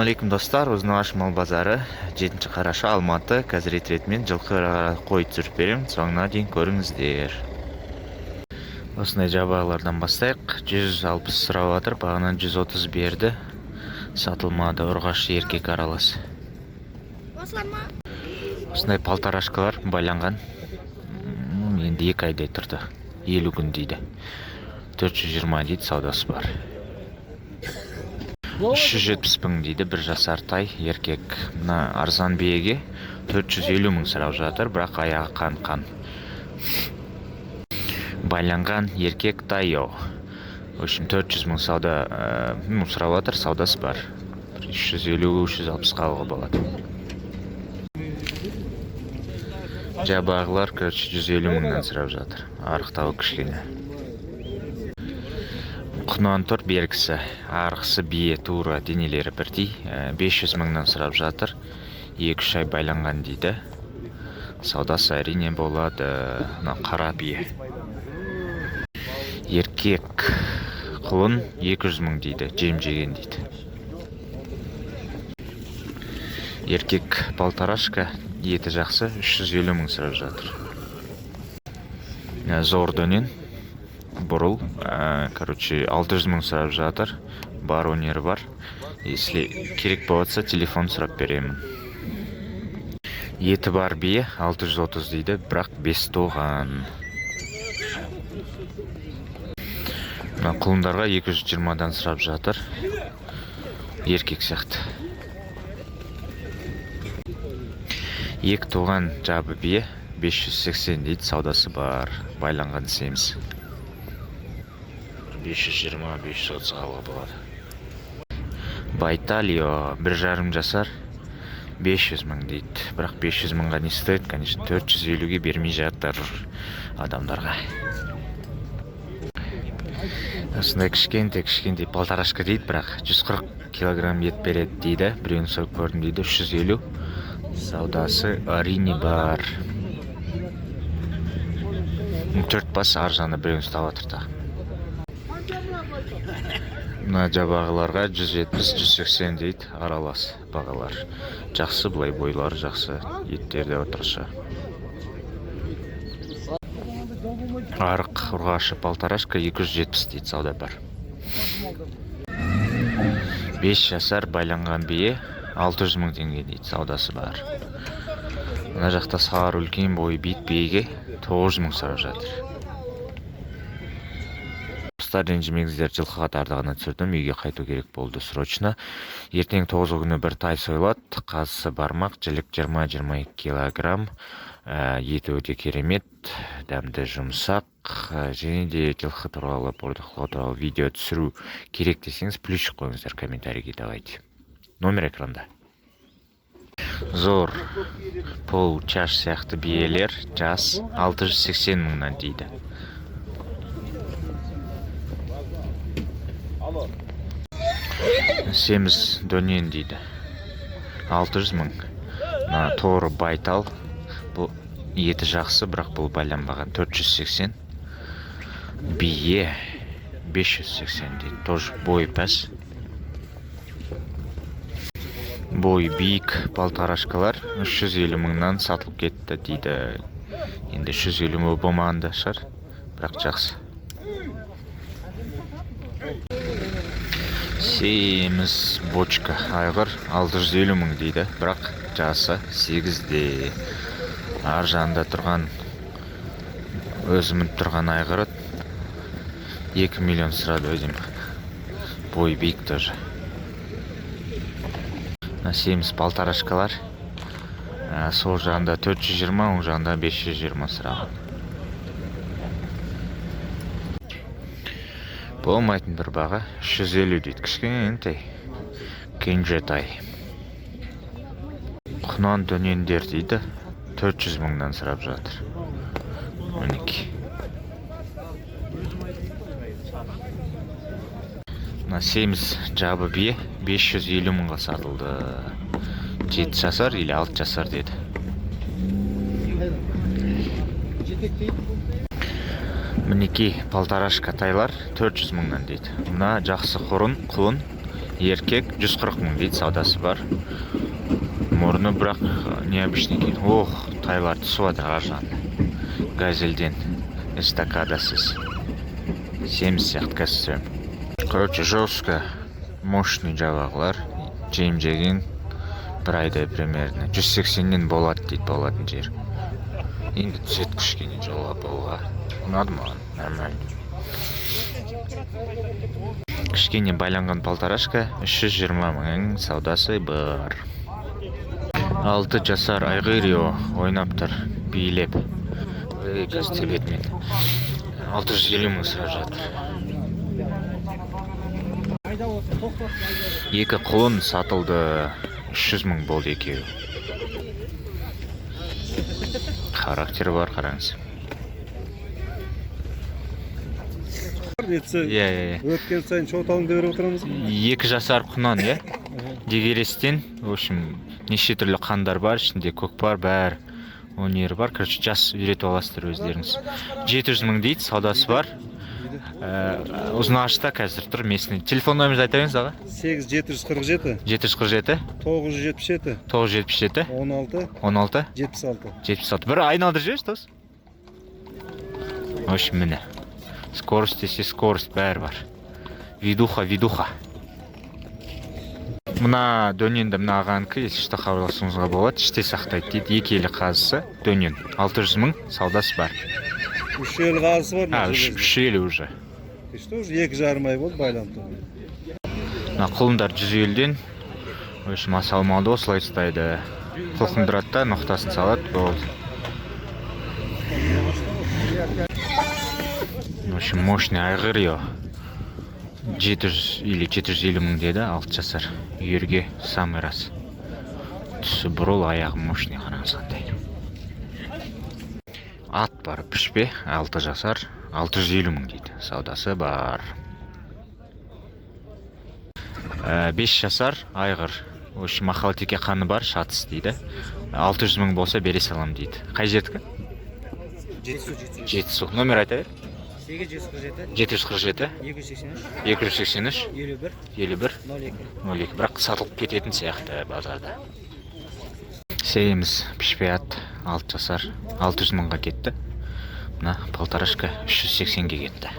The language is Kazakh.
Ассалаумалейкум достар, Узнаваш мал базары 7 қараша Алматы, қазір ретімен жылқы қой түсіріп берем, соңына дейін көріңіздер. Осындай жабағылардан бастайық. 160 сұрап жатыр, бағанан 130 берді. Сатылмады, ұрғаш еркек аралас. Осындай палтарашкалар байланған. Енді 2 айдай тұрды. 50 күн дейді. 420 дейді, саудасы бар. 370 мың дейді, 1 жасар тай еркек. Мына арзан биеге 450 мың сұрап жатыр, бірақ аяғы қан. Байланған еркек тай о. В общем, 400 мың сауда сұрап жатыр, саудасы бар. 350-360 қалғы болады. Жабағылар 150 мыңнан сұрап жатыр. Арықтауы кішкене. Құнан тұр бергісі, арғысы бие тура денелері бірдей, 500 мыңнан сұрап жатыр, 2-3 ай байланған дейді. Саудасы әрине болады, қара бие. Еркек құлын 200 мың дейді, жем жеген дейді. Еркек палтарашка, еті жақсы, 350 мың сұрап жатыр. Зор дөнен. Бұрыл, 600 мың сұрап жатыр, бар өнері бар. Если керек болатса, телефон сұрап беремін. Еті бар бие, 630 дейді, бірақ 5 тоған. Құлындарға 220-дан сұрап жатыр, еркек сияқты. 2 тоған жабы бие, 580 дейді, саудасы бар, байланған семіз. 520-530 қалға болады. Байталио 1,5 жасар 500 мың дейді. Бірақ 500 мыңға не стоит, конечно, 450-ге бермей жатыр адамдарға. Осындай кішкентай палтарашка дейді, бірақ 140 килограмм ет береді дейді. Біреуін сойып көрдім дейді, 350. Саудасы әрине бар. 4 бас аржаны біреуін ұстап отырды. Мына жабағыларға 170-180 дейді, аралас бағалар. Жақсы, бұлай бойлары жақсы, еттерде отыршы. Арық ұрғашы палтарашка 270 дейді, сауда бар. 5 жасар байланған бие 600 мың теңге дейді, саудасы бар. Мына жақта сағар үлкен бойы бит биеге 900 мың сұрап жатыр. Ренжімеңіздер, жылқы қатардығына түсірдім, үйге қайту керек болды срочно. Ертең 9 күні бір тай сойлады, қазысы бармақ, жілік 20-22 килограмм, еті өте керемет, дәмді жұмсақ, және де жылқы туралы, бордақылау туралы видео түсіру керек десеңіз, плюсик қойыңыздар комментарийге, давайте. Номер экранда. Зор пол чаш сияқты биелер, жас 680 мыңнан дейді. Семіз дөнен дейді, 600 мың. Торы байтал, бұл еті жақсы, бірақ бұл байланбаған, 480. Бие 580 дейді, тоже бой пәс. Бой биік палтарашкалар 350 мыңнан сатылып кетті дейді. Енді 350 мың болмағанда шығар, бірақ жақсы. Семіз бочка айғыр 650 мың дейді, бірақ жасы 8-де. Ар жағында тұрған, өзімін тұрған айғыры 2 миллион сұрады өзім. Бой биік тоже. Семіз палтарашкалар, сол жағында 420, оң жағында 520 сұраған. Болмайтын бір баға, 350 дейді, кішкентай, кенже тай. Құнан дөнендер дейді, 400 мыңнан сұрап жатыр. Өнеке. Семіз жабы бие 550 мыңға сатылды. 7 жасар или 6 жасар деді. Мінеки палтарашка тайлар 400 мыңнан дейді. Мына жақсы құлын Еркек 140 мың дейді, саудасы бар. Мұрны бірақ необычный екен. Ох, тайлар түсіп жатыр ар жағында. Газельден эстакадасыз. Семіз сияқты кәсіп. Короче, жестко мощный жабағылар. Жем-жеген бір айдай примерно 180-нен болады дейді, болатын жер. Енді түсет кішкене жолға болға. Ұнады маған, нормально. Кішкене байланған полторашка 320 мың саудасы бар. 6 жасар айғырио ойнап тұр, билеп. Қазір тебетмен 650 мың сұрап жатыр. Екі құлын сатылды, 300 мың болды екеуі. Характері бар, қараңыз. Өткен сайын шоталыңды беріп отырамыз. 2 жасар құнан, дегерестен, в общем, неше түрлі қандар бар, ішінде көкпар бәр, өнері бар. Короче, жас үйретіп аласыздар өздеріңіз. 700 мың дейді, саудасы бар. Ұзынағашта қазір тұр, местный. Телефон номерді айта беріңіз, аға? 8747 747 977 977 16 76 76. 76. Бір айналдырып жіберші, дос. В общем, міне. Скорость десе скорость бәрі бар. Видуха. Мына дөненді мына ағанікі, если что, хабарласуыңызға болады. Іште сақтайды дейді. 2 елі қазысы дөнен. 600 мың саудасы бар. 3 елі қазысы бар. 3 елі уже. Что уже 2,5 ай болды байланды. Мына құлындар 150-ден. В общем, асалмалды осылай ұстайды. Құлқындырады да, ноқтасын салады. Болды. В общем, мощный айғырио. 700 или 750 мың деді, 6 жасар. Үйерге самый раз. Түсі бұрыл, аяғы мощный, қараңыз қандай. Ат бар, пішпе, 6 жасар, 650 мың дейді. Саудасы бар. 5 жасар айғыр. В общем, махалатеке қаны бар, шатыс дейді. 600 мың болса бере салам дейді. Қай жердікі? Жетісу. Номер айта бер. 747 283 51 02. Бірақ сатылып кететін сияқты базарда. Сейміз пішпе ат, 6 жасар, 600 мыңға кетті. Мына полторашка 380-ге кетті.